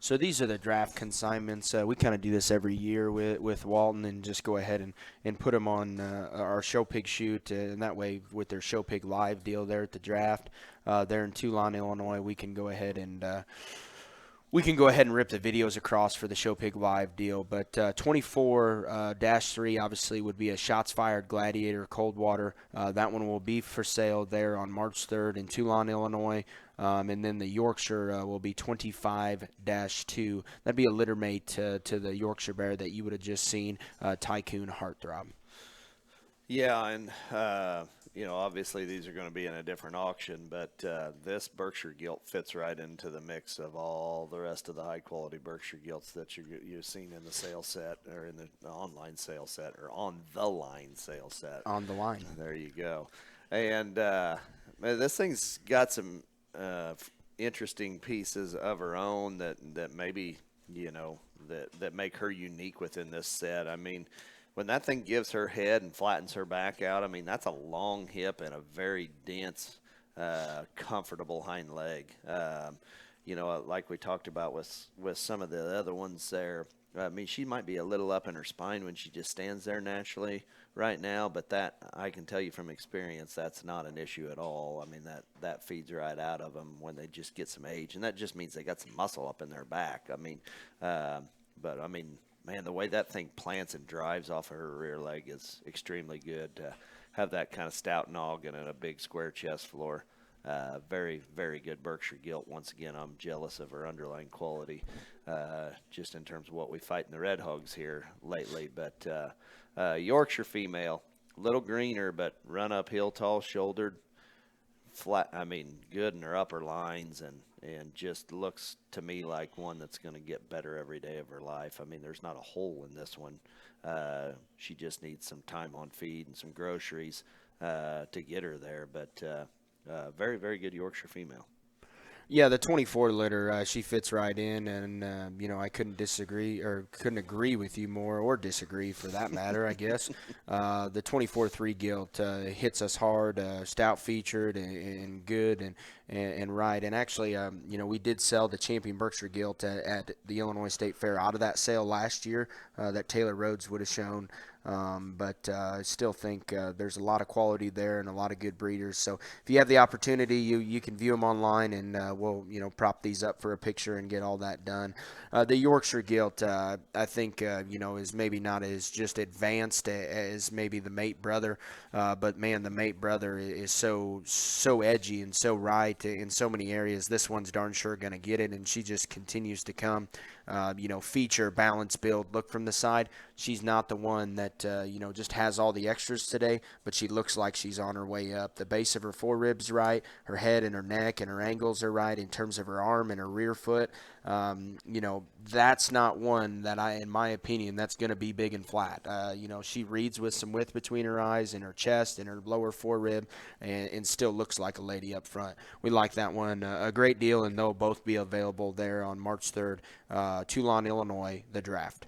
So these are the draft consignments. We kind of do this every year with Walton, and just go ahead and put them on our Show Pig shoot, and that way with their Show Pig live deal there at the draft, there in Toulon, Illinois, we can go ahead and rip the videos across for the Show Pig Live deal. But 24-3 obviously would be a Shots Fired Gladiator Coldwater. That one will be for sale there on March 3rd in Toulon, Illinois. And then the Yorkshire will be 25-2. That'd be a litter mate to the Yorkshire Bear that you would have just seen, Tycoon Heartthrob. Yeah, and obviously these are going to be in a different auction, but this Berkshire gilt fits right into the mix of all the rest of the high-quality Berkshire gilts that you've seen in the sale set, or in the online sale set, or on the line sale set. On the line. There you go. And this thing's got some interesting pieces of her own that maybe, that make her unique within this set. I mean, when that thing gives her head and flattens her back out, I mean, that's a long hip and a very dense, comfortable hind leg. Like we talked about with some of the other ones there, I mean, she might be a little up in her spine when she just stands there naturally right now, but that, I can tell you from experience, that's not an issue at all. I mean, that feeds right out of them when they just get some age, and that just means they got some muscle up in their back. I mean, man, the way that thing plants and drives off of her rear leg is extremely good. To have that kind of stout noggin and a big square chest floor. Very, very good Berkshire gilt. Once again, I'm jealous of her underlying quality, just in terms of what we fight in the Red Hogs here lately. But Yorkshire female, little greener, but run uphill, tall-shouldered, flat. I mean, good in her upper lines, and just looks to me like one that's going to get better every day of her life. I mean, there's not a hole in this one. She just needs some time on feed and some groceries to get her there. But very, very good Yorkshire female. Yeah, the 24 litter, she fits right in, and I couldn't agree with you more, or disagree for that matter, I guess. The 24-3 gilt hits us hard, stout featured and good and right. And actually, we did sell the Champion Berkshire gilt at the Illinois State Fair out of that sale last year that Taylor Rhodes would have shown. But I still think there's a lot of quality there and a lot of good breeders. So if you have the opportunity, you can view them online, and we'll prop these up for a picture and get all that done. The Yorkshire gilt, I think is maybe not as just advanced as maybe the Mate Brother, but man, the Mate Brother is so edgy and so right in so many areas. This one's darn sure going to get it, and she just continues to come. Feature, balance, build, look from the side. She's not the one that, just has all the extras today, but she looks like she's on her way up. The base of her foreribs right, her head and her neck and her angles are right in terms of her arm and her rear foot. That's not one that in my opinion, that's going to be big and flat. She reads with some width between her eyes and her chest and her lower forerib, and still looks like a lady up front. We like that one a great deal, and they'll both be available there on March 3rd, Toulon, Illinois, the draft.